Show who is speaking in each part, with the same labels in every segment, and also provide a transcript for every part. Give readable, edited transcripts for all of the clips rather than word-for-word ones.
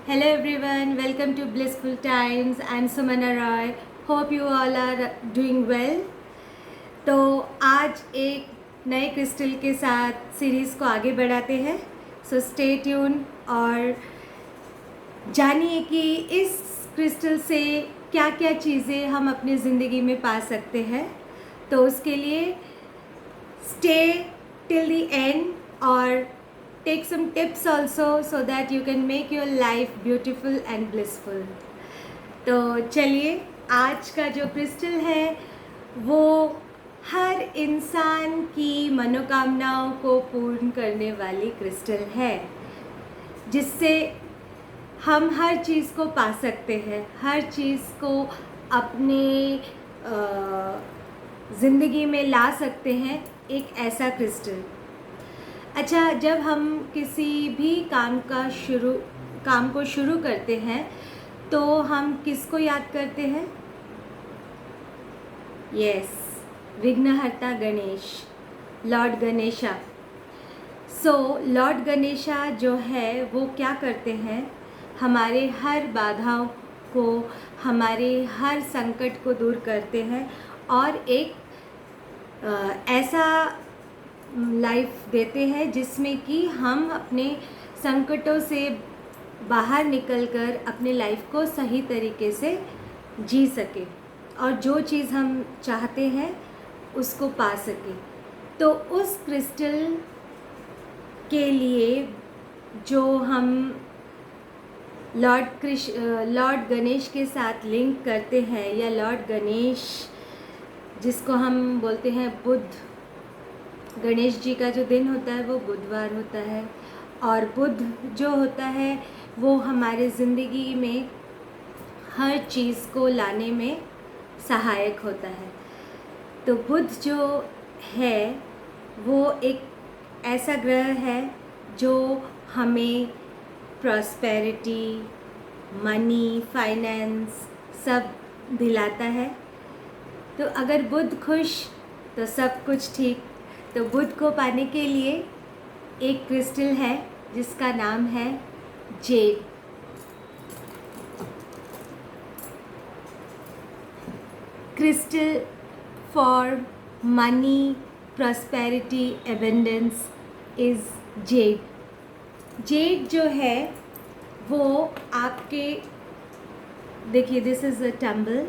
Speaker 1: Hello everyone, welcome to Blissful Times. I'm Sumana Roy. Hope you all are doing well. तो आज एक नए crystal के साथ सीरीज़ को आगे बढ़ाते हैं. सो स्टे ट्यून और जानिए कि इस क्रिस्टल से क्या क्या चीज़ें हम अपनी ज़िंदगी में पा सकते हैं. तो उसके लिए स्टे till the end और take some tips also so that you can make your life beautiful and blissful. तो चलिए, आज का जो क्रिस्टल है वो हर इंसान की मनोकामनाओं को पूर्ण करने वाली क्रिस्टल है, जिससे हम हर चीज़ को पा सकते हैं, हर चीज़ को अपने ज़िंदगी में ला सकते हैं. एक ऐसा क्रिस्टल. अच्छा, जब हम किसी भी काम को शुरू करते हैं तो हम किसको याद करते हैं? यस, विघ्नहर्ता गणेश, लॉर्ड गणेशा. सो लॉर्ड गणेशा जो है वो क्या करते हैं? हमारे हर बाधाओं को, हमारे हर संकट को दूर करते हैं और एक ऐसा लाइफ देते हैं जिसमें कि हम अपने संकटों से बाहर निकलकर अपने लाइफ को सही तरीके से जी सके और जो चीज़ हम चाहते हैं उसको पा सके. तो उस क्रिस्टल के लिए जो हम लॉर्ड गणेश के साथ लिंक करते हैं, या लॉर्ड गणेश जिसको हम बोलते हैं बुध, गणेश जी का जो दिन होता है वो बुधवार होता है और बुध जो होता है वो हमारे ज़िंदगी में हर चीज़ को लाने में सहायक होता है. तो बुध जो है वो एक ऐसा ग्रह है जो हमें प्रॉस्पेरिटी, मनी, फाइनेंस सब दिलाता है. तो अगर बुध खुश तो सब कुछ ठीक. तो बुध को पाने के लिए एक क्रिस्टल है जिसका नाम है Z. Crystal for money, prosperity, abundance is Z. Z जो है वो आपके, देखिए, दिस इज़ अ टम्बल.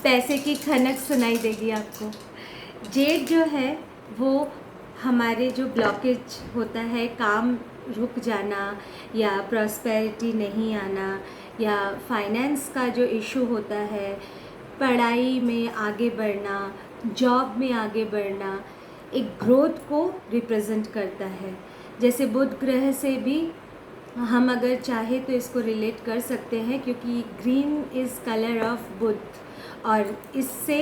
Speaker 1: पैसे की खनक सुनाई देगी आपको. जेड जो है वो हमारे जो ब्लॉकेज होता है, काम रुक जाना या प्रॉस्पेरिटी नहीं आना या फाइनेंस का जो इशू होता है, पढ़ाई में आगे बढ़ना, जॉब में आगे बढ़ना, एक ग्रोथ को रिप्रेजेंट करता है. जैसे बुध ग्रह से भी हम अगर चाहे तो इसको रिलेट कर सकते हैं, क्योंकि ग्रीन इज़ कलर ऑफ बुध और इससे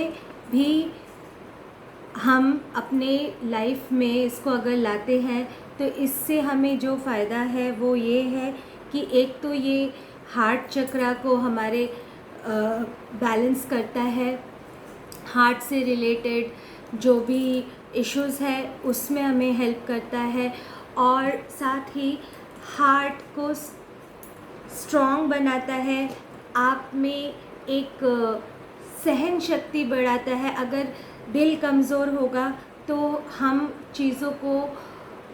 Speaker 1: भी हम अपने लाइफ में इसको अगर लाते हैं तो इससे हमें जो फ़ायदा है वो ये है कि एक तो ये हार्ट चक्रा को हमारे बैलेंस करता है. हार्ट से रिलेटेड जो भी इश्यूज़ है उसमें हमें हेल्प करता है और साथ ही हार्ट को स्ट्रॉन्ग बनाता है, आप में एक सहन शक्ति बढ़ाता है. अगर दिल कमज़ोर होगा तो हम चीज़ों को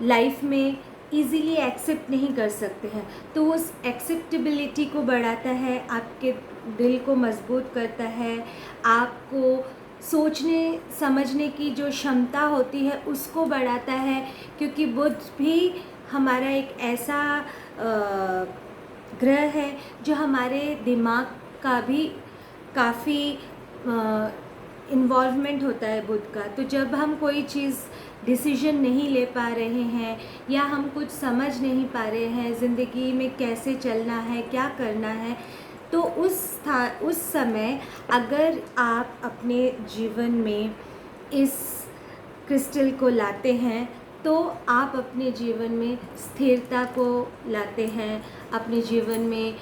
Speaker 1: लाइफ में इजीली एक्सेप्ट नहीं कर सकते हैं. तो उस एक्सेप्टेबिलिटी को बढ़ाता है, आपके दिल को मजबूत करता है, आपको सोचने समझने की जो क्षमता होती है उसको बढ़ाता है. क्योंकि बुध भी हमारा एक ऐसा ग्रह है जो हमारे दिमाग का भी काफ़ी इन्वॉल्वमेंट होता है बुध का. तो जब हम कोई चीज़ डिसीजन नहीं ले पा रहे हैं या हम कुछ समझ नहीं पा रहे हैं ज़िंदगी में कैसे चलना है, क्या करना है, तो उस समय अगर आप अपने जीवन में इस क्रिस्टल को लाते हैं तो आप अपने जीवन में स्थिरता को लाते हैं, अपने जीवन में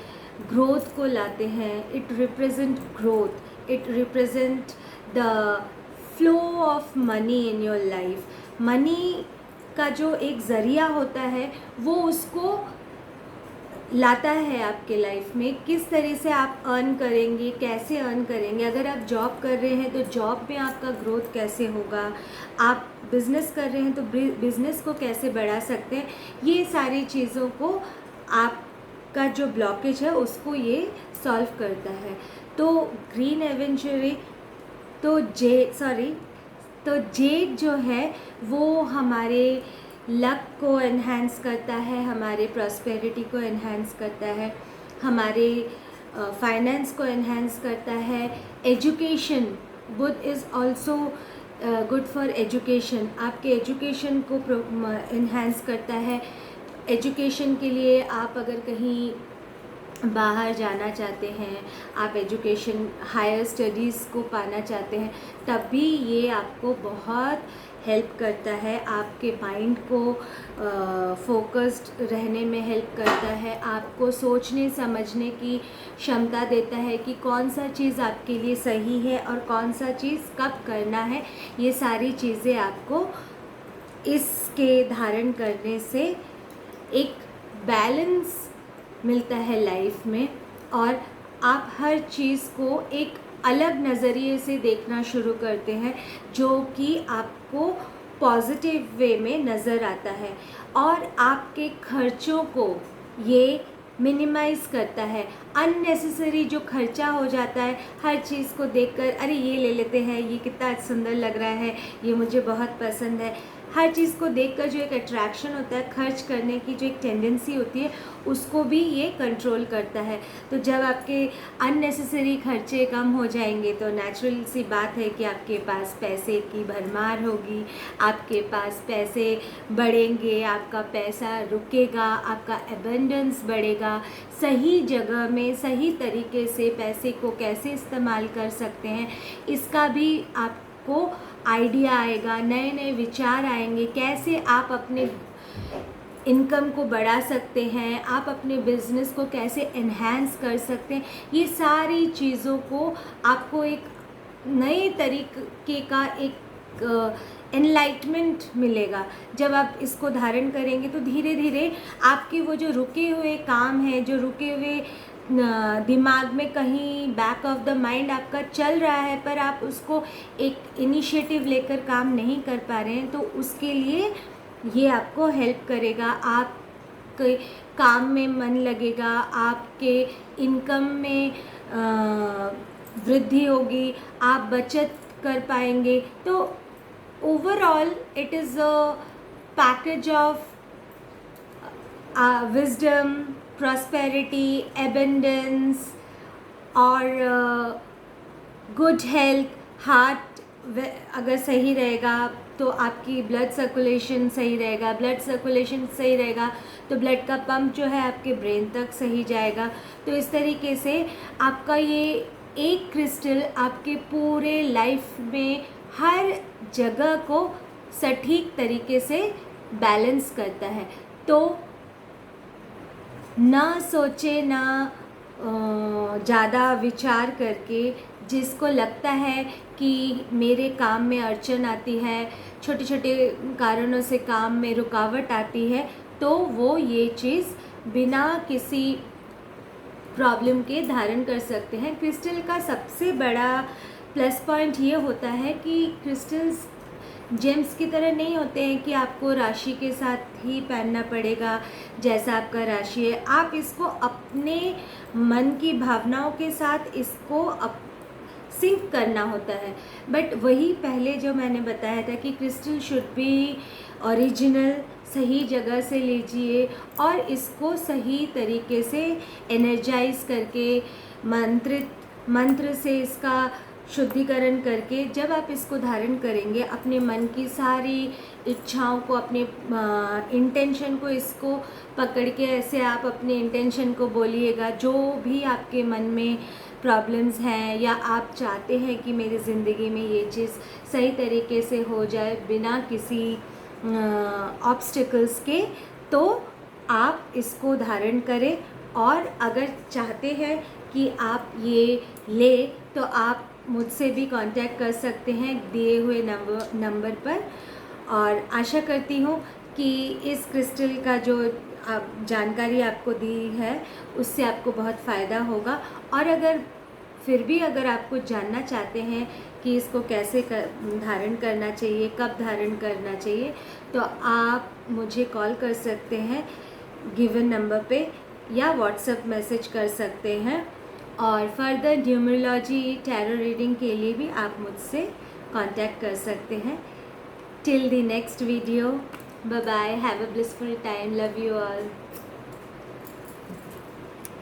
Speaker 1: ग्रोथ को लाते हैं. It represent growth, it represent the flow of money in your life. Money का जो एक ज़रिया होता है वो उसको लाता है आपके लाइफ में। किस तरह से आप अर्न करेंगे, कैसे अर्न करेंगे, अगर आप जॉब कर रहे हैं तो जॉब में आपका ग्रोथ कैसे होगा, आप बिज़नेस कर रहे हैं तो बिज़नेस को कैसे बढ़ा सकते हैं, ये सारी चीज़ों को आपका जो ब्लॉकेज है उसको ये सॉल्व करता है। तो ग्रीन एवेंचुरी तो जेड जो है वो हमारे लक को एनहांस करता है, हमारे प्रॉस्पेरिटी को एनहांस करता है, हमारे फाइनेंस को एनहांस करता है। Education, would is also good for education, आपके एजुकेशन को एनहांस करता है। एजुकेशन के लिए आप अगर कहीं बाहर जाना चाहते हैं, आप एजुकेशन हायर स्टडीज़ को पाना चाहते हैं, तब भी ये आपको बहुत हेल्प करता है। आपके माइंड को फोकस्ड रहने में हेल्प करता है, आपको सोचने समझने की क्षमता देता है कि कौन सा चीज़ आपके लिए सही है और कौन सा चीज़ कब करना है। ये सारी चीज़ें आपको इसके धारण करने से एक बैलेंस मिलता है लाइफ में, और आप हर चीज़ को एक अलग नज़रिए से देखना शुरू करते हैं जो कि आपको पॉजिटिव वे में नज़र आता है, और आपके खर्चों को ये मिनिमाइज़ करता है। अननेसेसरी जो खर्चा हो जाता है हर चीज़ को देखकर, अरे ये ले लेते हैं, ये कितना सुंदर लग रहा है, ये मुझे बहुत पसंद है, हर चीज़ को देखकर जो एक अट्रैक्शन होता है, खर्च करने की जो एक टेंडेंसी होती है, उसको भी ये कंट्रोल करता है। तो जब आपके अननेसेसरी खर्चे कम हो जाएंगे तो नेचुरल सी बात है कि आपके पास पैसे की भरमार होगी, आपके पास पैसे बढ़ेंगे, आपका पैसा रुकेगा, आपका एबंडेंस बढ़ेगा। सही जगह में सही तरीके से पैसे को कैसे इस्तेमाल कर सकते हैं, इसका भी आपको आइडिया आएगा, नए नए विचार आएंगे, कैसे आप अपने इनकम को बढ़ा सकते हैं, आप अपने बिजनेस को कैसे एनहांस कर सकते हैं। ये सारी चीज़ों को आपको एक नए तरीके का एक एनलाइटमेंट मिलेगा। जब आप इसको धारण करेंगे तो धीरे धीरे आपके वो जो रुके हुए काम हैं, जो रुके हुए दिमाग में कहीं बैक ऑफ द माइंड आपका चल रहा है पर आप उसको एक इनिशिएटिव लेकर काम नहीं कर पा रहे हैं, तो उसके लिए ये आपको हेल्प करेगा। आपके काम में मन लगेगा, आपके इनकम में वृद्धि होगी, आप बचत कर पाएंगे। तो overall it is a package of wisdom, prosperity, abundance और गुड हेल्थ। हार्ट अगर सही रहेगा तो आपकी ब्लड सर्कुलेशन सही रहेगा, ब्लड सर्कुलेशन सही रहेगा तो ब्लड का पंप जो है आपके ब्रेन तक सही जाएगा। तो इस तरीके से आपका ये एक क्रिस्टल आपके पूरे लाइफ में हर जगह को सटीक तरीके से बैलेंस करता है। तो ना सोचे, ना ज़्यादा विचार करके, जिसको लगता है कि मेरे काम में अड़चन आती है, छोटे छोटे कारणों से काम में रुकावट आती है, तो वो ये चीज़ बिना किसी प्रॉब्लम के धारण कर सकते हैं। क्रिस्टल का सबसे बड़ा प्लस पॉइंट ये होता है कि क्रिस्टल्स जेम्स की तरह नहीं होते हैं कि आपको राशि के साथ ही पहनना पड़ेगा जैसा आपका राशि है। आप इसको अपने मन की भावनाओं के साथ इसको सिंक करना होता है। बट वही पहले जो मैंने बताया था कि क्रिस्टल शुड बी ओरिजिनल, सही जगह से लीजिए और इसको सही तरीके से एनर्जाइज करके मंत्र से इसका शुद्धिकरण करके जब आप इसको धारण करेंगे, अपने मन की सारी इच्छाओं को, अपने इंटेंशन को, इसको पकड़ के ऐसे आप अपने इंटेंशन को बोलिएगा। जो भी आपके मन में प्रॉब्लम्स हैं या आप चाहते हैं कि मेरी ज़िंदगी में ये चीज़ सही तरीके से हो जाए बिना किसी ऑब्स्टिकल्स के, तो आप इसको धारण करें। और अगर चाहते हैं कि आप ये ले तो आप मुझसे भी कांटेक्ट कर सकते हैं दिए हुए नंबर पर। और आशा करती हूँ कि इस क्रिस्टल का जो जानकारी आपको दी है उससे आपको बहुत फ़ायदा होगा। और अगर फिर भी अगर आप कुछ जानना चाहते हैं कि इसको कैसे धारण करना चाहिए, कब धारण करना चाहिए, तो आप मुझे कॉल कर सकते हैं गिवन नंबर पे या व्हाट्सएप मैसेज कर सकते हैं। और फर्दर न्यूमरोलॉजी टैरो रीडिंग के लिए भी आप मुझसे कांटेक्ट कर सकते हैं। Till the next video, bye bye, have a blissful time, love you all.